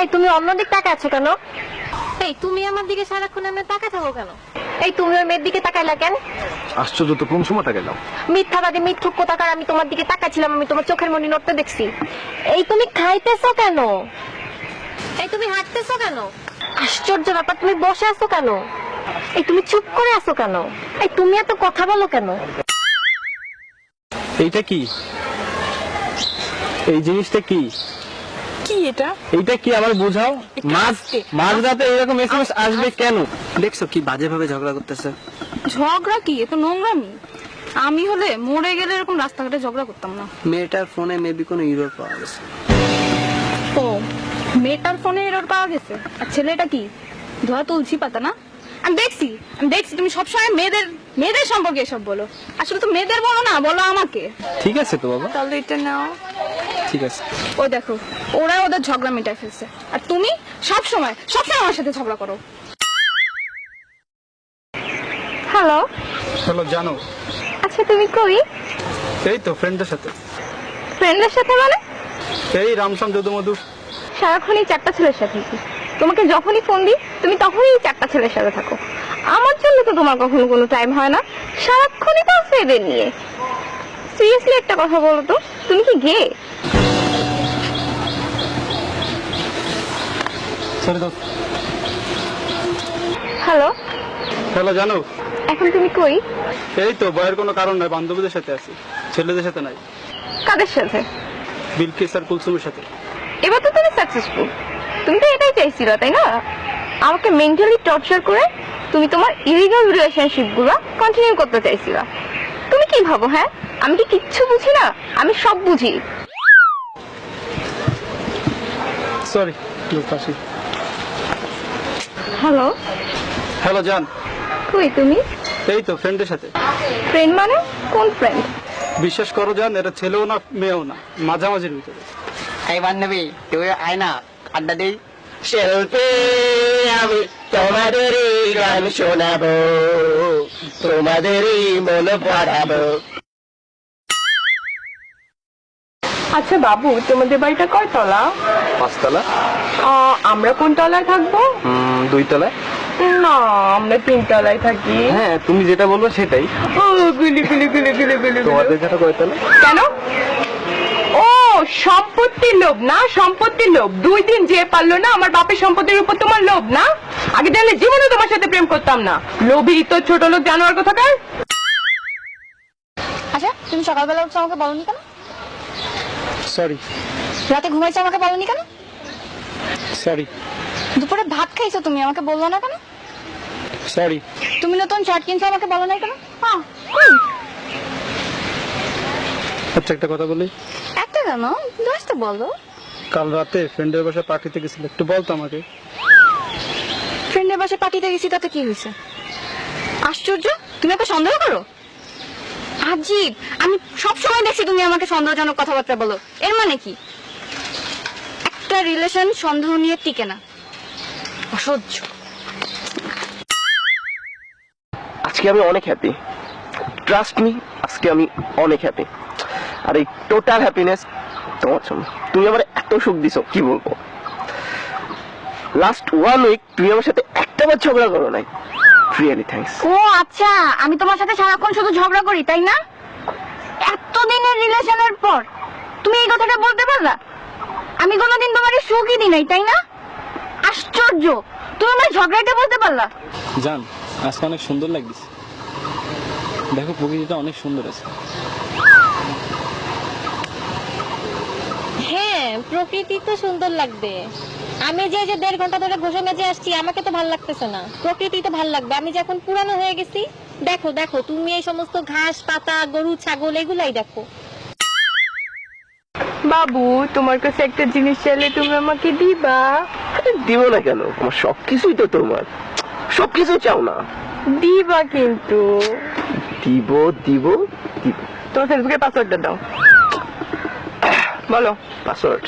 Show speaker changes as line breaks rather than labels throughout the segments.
এই তুমি অন্যদিক তাকায় আছো কেন? এই তুমি আমার দিকে সারাক্ষণ এমনি তাকায় থাকো কেন? এই তুমি ওই মেয়ের দিকে তাকাইলা কেন?
আশ্চর্য তো, কোন সময় তাকাইলাম?
মিথ্যাবাদী মিথ্যুক কোথাকার, আমি তোমার দিকে তাকাচ্ছিলাম, আমি তোমার চোখের মনি নড়তে দেখছি। এই তুমি খাইতেছো কেন? এই তুমি হাঁটতেছো কেন? আশ্চর্য ব্যাপার, তুমি বসে আছো কেন? এই তুমি চুপ করে আছো কেন? এই তুমি এত কথা বলো কেন?
এইটা কি? এই জিনিসটা কি?
কি এটা?
এইটা কি আমার বোঝাও। মাঝ রাতে এরকম এসএমএস আসবে কেন?
দেখছো কি বাজে ভাবে ঝগড়া করতেছে।
ঝগড়া কি? এ তো নোংরামি। আমি হলে মরে গেলে এরকম রাস্তাঘাটে ঝগড়া করতাম না।
মেয়েটার ফোনে মেবি কোনো ইরর পাওয়া গেছে।
ও, মেয়েটার ফোনে এরর পাওয়া গেছে। আর ছেলেটা কি ধোয়া তুলসী পাতা না? আমি দেখছি তুমি সবসময় মেয়েদের সম্পর্কে এসব বলো। আসলে তো মেয়েদের বলো না, বলো আমাকে।
ঠিক আছে তো বাবা,
তাহলে এটা নাও।
ঠিক আছে।
ও দেখো, ওরা ওদের ঝগড়া মেটায় ফেলছে, আর তুমি সবসময় আমার সাথে ঝগড়া করো।
হ্যালো,
চলো জানো।
আচ্ছা তুমি কই?
এই তো ফ্রেন্ডের সাথে।
ফ্রেন্ডের সাথে মানে?
এই রামসাম যদুমধু।
সারাক্ষণই চারটা ছেলের সাথে থাকি। তোমাকে যখনই ফোন দিই তুমি তখনই চারটা ছেলের সাথে থাকো। আমার জন্য তো তোমার কখনো কোনো টাইম হয় না, সারাক্ষণই তো আছে এদের নিয়ে। সিরিয়াসলি একটা কথা বলো তো, তুমি কি গে?
সরি দোস্ত।
হ্যালো,
হ্যালো জানো।
এখন তুমি কই?
এই তো বয়ের কোনো কারণ নাই, বান্ধবীদের সাথে আছি, ছেলেদের সাথে নাই।
কাদের সাথে?
বিলকিস আর কুলসুমের সাথে।
এবার তো তুমি সাকসেসফুল। তুমি তো এটাই চাইছিলা তাই না? আমাকে মেন্টালি টর্চার করে তুমি তোমার ইলিগাল রিলেশনশিপ গুলো কন্টিনিউ করতে চাইছিলা। তুমি কি ভাবো? হ্যাঁ, আমি কি কিচ্ছু বুঝি না? আমি সব বুঝি।
সরি পাশে।
হ্যালো,
হ্যালো জান।
কই তুমি?
এই তো ফ্রেন্ডের সাথে।
ফ্রেন্ড মানে কোন ফ্রেন্ড?
বিশ্বাস করো জান, এটা ছেলেও না মেয়েও না, মাঝামাঝির ভিতরে।
এই বান্ধবী তুই আয় না, আড্ডা দিই। শিল্পী আমি তোমাদেরই গান শোনাবো, তোমাদেরই মন পড়াবো।
আচ্ছা বাবু, তোমাদের বাড়িটা কয়তলা?
5 তলা।
আমরা কোন তলায় থাকবো?
2 তলায়।
না, আমরা 3 তলায় থাকি।
হ্যাঁ তুমি যেটা বলবো সেটাই।
ও গুলি গুলি গুলি গুলি গুলি।
তোমাদের যেটা কয় তলা?
কেন? ও সম্পত্তির লোভ না, সম্পত্তির লোভ। 2 দিন যে পারলো না আমার বাপের সম্পত্তির উপর তোমার লোভ না? আগে জানলে জীবনে তোমার সাথে প্রেম করতাম না। লোভী তো ছোট লোক জানোয়ার কোথাকার।
আচ্ছা তুমি সকালবেলা উঠছো আমাকে বলনি কেন?
সরি।
রাতে ঘুমাইছো আমাকে বলনি কেন?
সরি।
দুপুরে ভাত খাইছো তুমি আমাকে বললো না কেন?
সরি।
তুমি নতুন শার্ট কিনছো আমাকে বলো না কেন?
আচ্ছা একটা কথা বলি।
একটা কেন, 10টা বলো।
কাল রাতে ফ্রেন্ডের বাসায় পার্টিতে গেছিল, একটু বলতো আমাকে।
ফ্রেন্ডের বাসায় পার্টিতে গেছি তাতে কি হয়েছে? আশ্চর্য, তুমি আমাকে সন্দেহ করো? আজীব, আমি সব সময় দেখছি তুমি আমাকে সন্দেহজনক কথাবার্তা বলো। এর মানে কি? একটা রিলেশন সন্দেহ নিয়ে টিকে না। অসহ্য।
আজকে আমি অনেক হ্যাপি, ট্রাস্ট মি, আজকে আমি অনেক হ্যাপি। আর এই টোটাল হ্যাপিনেস তোমার জন্য। তুমি আমার এত সুখ দিছো কি বলবো। লাস্ট 1 উইক তুমি আমার সাথে একটাবার ঝগড়া করো নাই। Really thanks.
ও আচ্ছা, আমি তোমার সাথে সারাক্ষণ শুধু ঝগড়া করি তাই না? এতদিনের রিলেশনের পর তুমি এই কথাটা বলতে পারলা? আমি কোনোদিন তোমার সুখই দিই নাই তাই না? আশ্চর্য, তুমি আমার ঝগড়াটা বলতে পারলা?
জান, আজকে অনেক সুন্দর লাগছে। দেখো প্রকৃতিটা অনেক সুন্দর আছে।
হ্যাঁ, প্রকৃতি তো সুন্দর লাগবে। আমি যে 1.5 ঘন্টা ধরে ঘষে মেজে আসছি, আমাকে তো ভালো লাগতেছে না। প্রকৃতি তো ভালো লাগবে। আমি যখন পুরানো হয়ে গেছি, দেখো দেখো তুমি এই সমস্ত ঘাস পাতা গরু ছাগল এগুলাই দেখো।
বাবু, তোমার কাছে একটা জিনিস চাইলে তুমি আমাকে দিবা?
দিব না কেন, আমার সবকিছুই তো তোমার, সবকিছু চাও না।
দিবা কিন্তু।
দিব দিব দিব।
তোমার ফেসবুকের পাসওয়ার্ডটা দাও। বলো।
পাসওয়ার্ড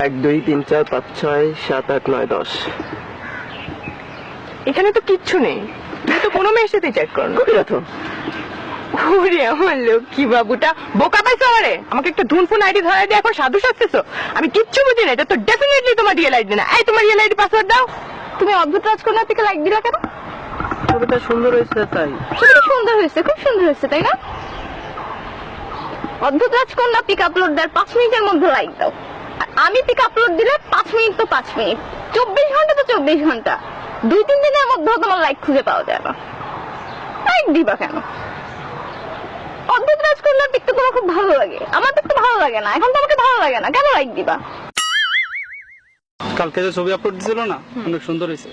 1 2 3 4 5 6 7 8 9 10।
এখানে তো কিচ্ছু নেই। তুমি তো কোনো মেয়ের সাথে চ্যাট করো না।
কপি রাখো।
ওরে আমার লক্ষ্মী বাবুটা, বোকা পাইছো আমাকে একটা ধুন ফোন আইডি ধরাই দিয়ে এখন সাধু সাজতেছো। আমি কিচ্ছু বুঝি না, এটা তো ডেফিনেটলি তোমার রিয়েল আইডি না। এই তোমার রিয়েল আইডি পাসওয়ার্ড দাও।
তুমি অদ্ভুত রাজকন্যার থেকে লাইক দিলা কেন?
ছবিটা সুন্দর হয়েছে তাই।
ছবিটা সুন্দর হয়েছে, খুব সুন্দর হয়েছে, তাই না? অদ্ভুত রাজকন্যা পিক আপলোড দেওয়ার 5 মিনিটের মধ্যে লাইক দাও, আর আমি পিক আপলোড দিলে 5 মিনিট তো 5 মিনিট, 24 ঘন্টা তো 24 ঘন্টা, 2-3 দিনের মধ্যেও তোমার লাইক খুঁজে পাওয়া যায় না। লাইক দিবা কেন? অদ্ভুত রাজকন্যার পিক তো তোমার খুব ভালো লাগে, আমার পিক তো ভালো লাগে না, এখন তো আমাকে ভালো লাগে না, কেন লাইক দিবা?
কালকে যে ছবি আপলোড দিছিল না, অনেক সুন্দর হয়েছে।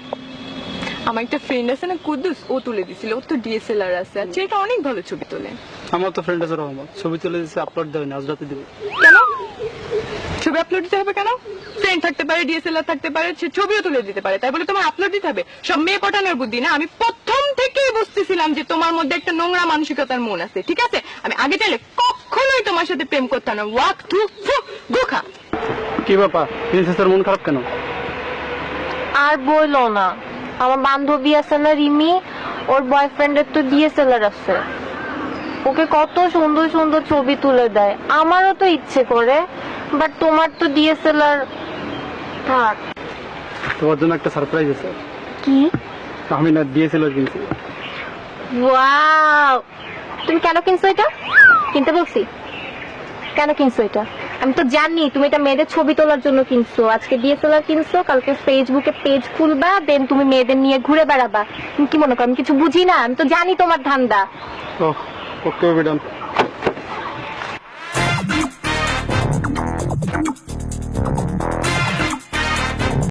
আমার একটা ফ্রেন্ড আছে না, কুদ্দুস, ও তুলে দিছিল। ওর তো ডিএসএলআর আছে, আর সেটা অনেক ভালো ছবি তোলে।
আমার তো ফ্রেন্ড আছে রহমত, ছবি তুলে দিচ্ছে, আপলোড দেবে না, আজ রাতে দিবে।
কেন ছবি আপলোড দিতে হবে? কেন? ফ্রেন্ড থাকতে পারে, ডিএসএলআর থাকতে পারে, সে ছবিও তুলে দিতে পারে, তাই বলে তোমার আপলোড দিতে হবে? সব মেয়ে পটানোর বুদ্ধি না। আমি প্রথম থেকেই বুঝতেছিলাম যে তোমার মধ্যে একটা নোংরা মানসিকতার মন আছে, ঠিক আছে? আমি আগে চাইলে কখনোই তোমার সাথে প্রেম করতাম না। ওয়াক থু ফু গোখা।
কি ব্যাপার, প্রিন্সেসের মন খারাপ কেন?
আর বইলো না, আমার বান্ধবী আছে না রিমি, ওর বয়ফ্রেন্ডের তো ডিএসএলআর আছে, ওকে কত সুন্দর সুন্দর ছবি তুলে দেয়। আমারও তো ইচ্ছে করে, বাট তোমার তো ডিএসএলআর থাক।
তোমার জন্য একটা সারপ্রাইজ আছে।
কি?
আমি না ডিএসএলআর কিনছি।
ওয়াও, তুমি কেন কিনছো এটা? কিনতে বলছি? কেন কিনছো এটা? আমি তো জানি তুমি এটা মেয়েদের ছবি তোলার জন্য কিনছো। আজকে ডিএসএলআর কিনছো, কালকে ফেসবুকে পেজ খুলবা, দেন তুমি মেয়েদের নিয়ে ঘুরে বেড়াবা। তুমি কি মনে করো আমি কিছু বুঝি না? আমি তো জানি তোমার ধান্দা।
ওকে, ডান।